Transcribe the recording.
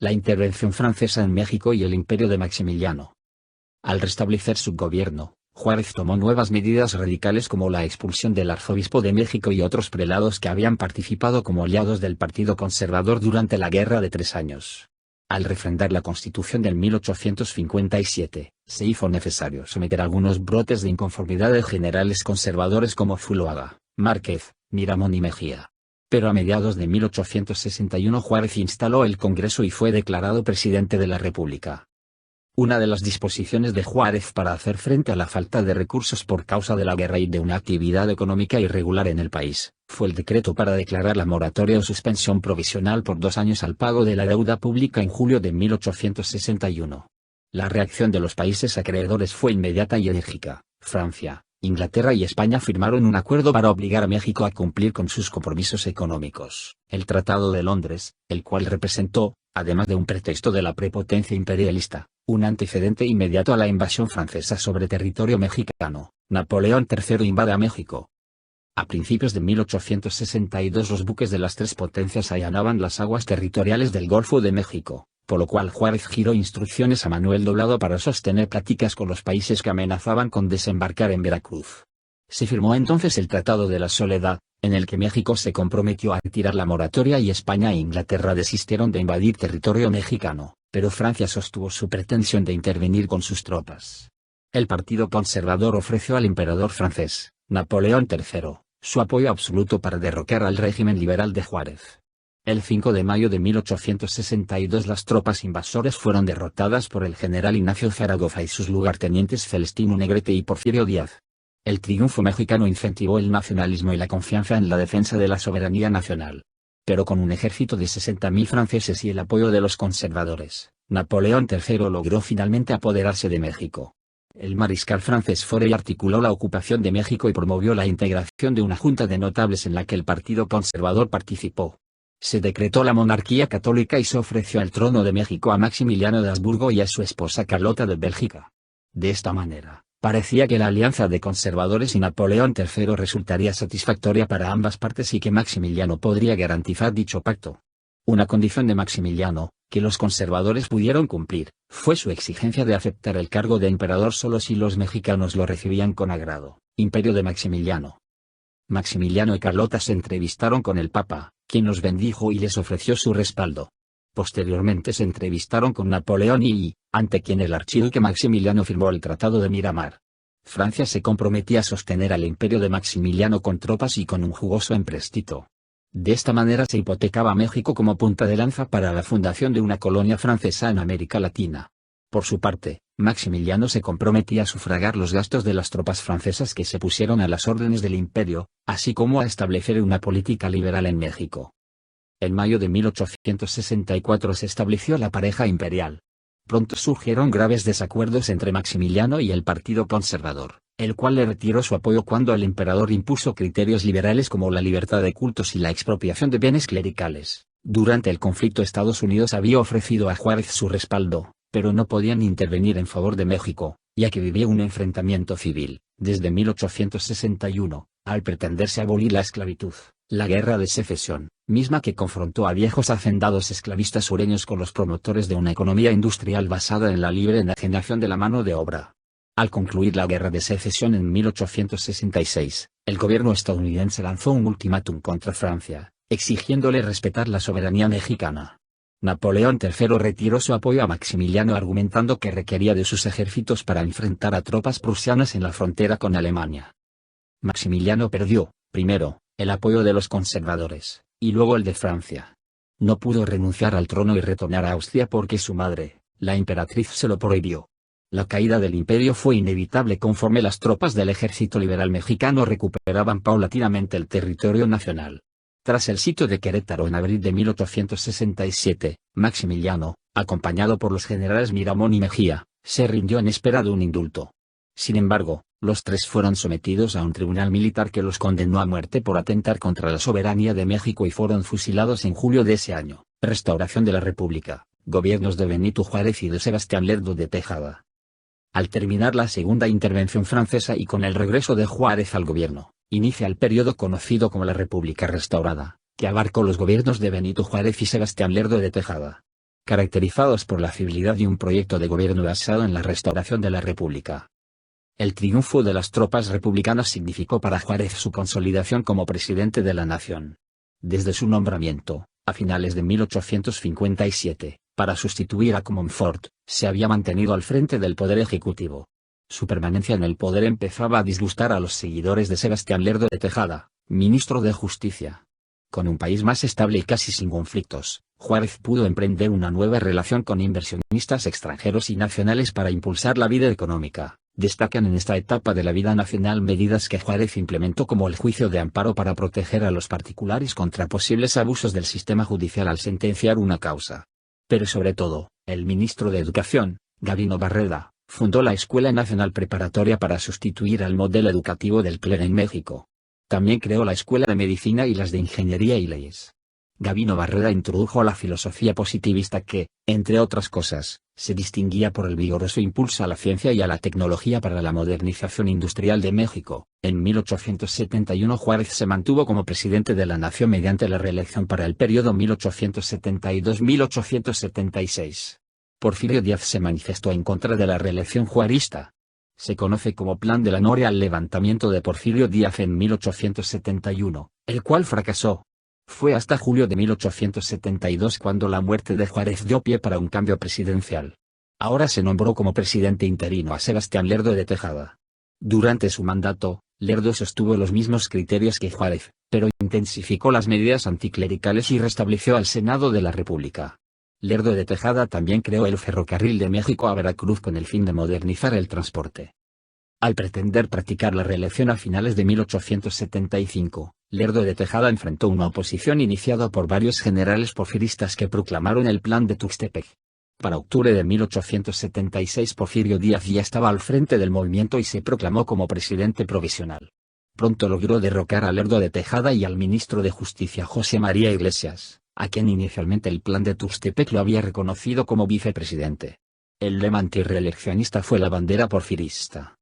La intervención francesa en México y el imperio de Maximiliano. Al restablecer su gobierno, Juárez tomó nuevas medidas radicales como la expulsión del arzobispo de México y otros prelados que habían participado como aliados del Partido Conservador durante la Guerra de 3 años. Al refrendar la Constitución del 1857, se hizo necesario someter algunos brotes de inconformidad de generales conservadores como Zuloaga, Márquez, Miramón y Mejía. Pero a mediados de 1861 Juárez instaló el Congreso y fue declarado presidente de la República. Una de las disposiciones de Juárez para hacer frente a la falta de recursos por causa de la guerra y de una actividad económica irregular en el país, fue el decreto para declarar la moratoria o suspensión provisional por 2 años al pago de la deuda pública en julio de 1861. La reacción de los países acreedores fue inmediata y enérgica. Francia, Inglaterra y España firmaron un acuerdo para obligar a México a cumplir con sus compromisos económicos. El Tratado de Londres, el cual representó, además de un pretexto de la prepotencia imperialista, un antecedente inmediato a la invasión francesa sobre territorio mexicano. Napoleón III invade a México. A principios de 1862 los buques de las 3 potencias allanaban las aguas territoriales del Golfo de México, por lo cual Juárez giró instrucciones a Manuel Doblado para sostener pláticas con los países que amenazaban con desembarcar en Veracruz. Se firmó entonces el Tratado de la Soledad, en el que México se comprometió a retirar la moratoria y España e Inglaterra desistieron de invadir territorio mexicano, pero Francia sostuvo su pretensión de intervenir con sus tropas. El Partido Conservador ofreció al emperador francés, Napoleón III, su apoyo absoluto para derrocar al régimen liberal de Juárez. El 5 de mayo de 1862 las tropas invasoras fueron derrotadas por el general Ignacio Zaragoza y sus lugartenientes Celestino Negrete y Porfirio Díaz. El triunfo mexicano incentivó el nacionalismo y la confianza en la defensa de la soberanía nacional. Pero con un ejército de 60.000 franceses y el apoyo de los conservadores, Napoleón III logró finalmente apoderarse de México. El mariscal francés Forey articuló la ocupación de México y promovió la integración de una junta de notables en la que el Partido Conservador participó. Se decretó la monarquía católica y se ofreció el trono de México a Maximiliano de Habsburgo y a su esposa Carlota de Bélgica. De esta manera, parecía que la alianza de conservadores y Napoleón III resultaría satisfactoria para ambas partes y que Maximiliano podría garantizar dicho pacto. Una condición de Maximiliano, que los conservadores pudieron cumplir, fue su exigencia de aceptar el cargo de emperador solo si los mexicanos lo recibían con agrado. Imperio de Maximiliano. Maximiliano y Carlota se entrevistaron con el Papa, quien los bendijo y les ofreció su respaldo. Posteriormente se entrevistaron con Napoleón y, ante quien el archiduque Maximiliano firmó el Tratado de Miramar. Francia se comprometía a sostener al imperio de Maximiliano con tropas y con un jugoso empréstito. De esta manera se hipotecaba a México como punta de lanza para la fundación de una colonia francesa en América Latina. Por su parte, Maximiliano se comprometía a sufragar los gastos de las tropas francesas que se pusieron a las órdenes del imperio, así como a establecer una política liberal en México. En mayo de 1864 se estableció la pareja imperial. Pronto surgieron graves desacuerdos entre Maximiliano y el Partido Conservador, el cual le retiró su apoyo cuando el emperador impuso criterios liberales como la libertad de cultos y la expropiación de bienes clericales. Durante el conflicto Estados Unidos había ofrecido a Juárez su respaldo, pero no podían intervenir en favor de México, ya que vivía un enfrentamiento civil, desde 1861, al pretenderse abolir la esclavitud, la Guerra de Secesión, misma que confrontó a viejos hacendados esclavistas sureños con los promotores de una economía industrial basada en la libre enajenación de la mano de obra. Al concluir la Guerra de Secesión en 1866, el gobierno estadounidense lanzó un ultimátum contra Francia, exigiéndole respetar la soberanía mexicana. Napoleón III retiró su apoyo a Maximiliano argumentando que requería de sus ejércitos para enfrentar a tropas prusianas en la frontera con Alemania. Maximiliano perdió, primero, el apoyo de los conservadores, y luego el de Francia. No pudo renunciar al trono y retornar a Austria porque su madre, la emperatriz, se lo prohibió. La caída del imperio fue inevitable conforme las tropas del ejército liberal mexicano recuperaban paulatinamente el territorio nacional. Tras el sitio de Querétaro en abril de 1867, Maximiliano, acompañado por los generales Miramón y Mejía, se rindió en espera de un indulto. Sin embargo, los tres fueron sometidos a un tribunal militar que los condenó a muerte por atentar contra la soberanía de México y fueron fusilados en julio de ese año. Restauración de la República, gobiernos de Benito Juárez y de Sebastián Lerdo de Tejada. Al terminar la segunda intervención francesa y con el regreso de Juárez al gobierno, inicia el periodo conocido como la República Restaurada, que abarcó los gobiernos de Benito Juárez y Sebastián Lerdo de Tejada. caracterizados por la fidelidad y un proyecto de gobierno basado en la restauración de la República. El triunfo de las tropas republicanas significó para Juárez su consolidación como presidente de la nación. Desde su nombramiento, a finales de 1857, para sustituir a Comonfort, se había mantenido al frente del poder ejecutivo. Su permanencia en el poder empezaba a disgustar a los seguidores de Sebastián Lerdo de Tejada, ministro de Justicia. Con un país más estable y casi sin conflictos, Juárez pudo emprender una nueva relación con inversionistas extranjeros y nacionales para impulsar la vida económica. Destacan en esta etapa de la vida nacional medidas que Juárez implementó como el juicio de amparo para proteger a los particulares contra posibles abusos del sistema judicial al sentenciar una causa. Pero sobre todo, el ministro de Educación, Gabino Barreda, fundó la Escuela Nacional Preparatoria para sustituir al modelo educativo del PLEG en México. También creó la Escuela de Medicina y las de Ingeniería y Leyes. Gabino Barreda introdujo la filosofía positivista que, entre otras cosas, se distinguía por el vigoroso impulso a la ciencia y a la tecnología para la modernización industrial de México. En 1871 Juárez se mantuvo como presidente de la nación mediante la reelección para el periodo 1872-1876. Porfirio Díaz se manifestó en contra de la reelección juarista. Se conoce como Plan de la Noria al levantamiento de Porfirio Díaz en 1871, el cual fracasó. Fue hasta julio de 1872 cuando la muerte de Juárez dio pie para un cambio presidencial. Ahora se nombró como presidente interino a Sebastián Lerdo de Tejada. Durante su mandato, Lerdo sostuvo los mismos criterios que Juárez, pero intensificó las medidas anticlericales y restableció al Senado de la República. Lerdo de Tejada también creó el ferrocarril de México a Veracruz con el fin de modernizar el transporte. Al pretender practicar la reelección a finales de 1875, Lerdo de Tejada enfrentó una oposición iniciada por varios generales porfiristas que proclamaron el Plan de Tuxtepec. Para octubre de 1876 Porfirio Díaz ya estaba al frente del movimiento y se proclamó como presidente provisional. Pronto logró derrocar a Lerdo de Tejada y al ministro de Justicia José María Iglesias, a quien inicialmente el Plan de Tuxtepec lo había reconocido como vicepresidente. El lema antirreeleccionista fue la bandera porfirista.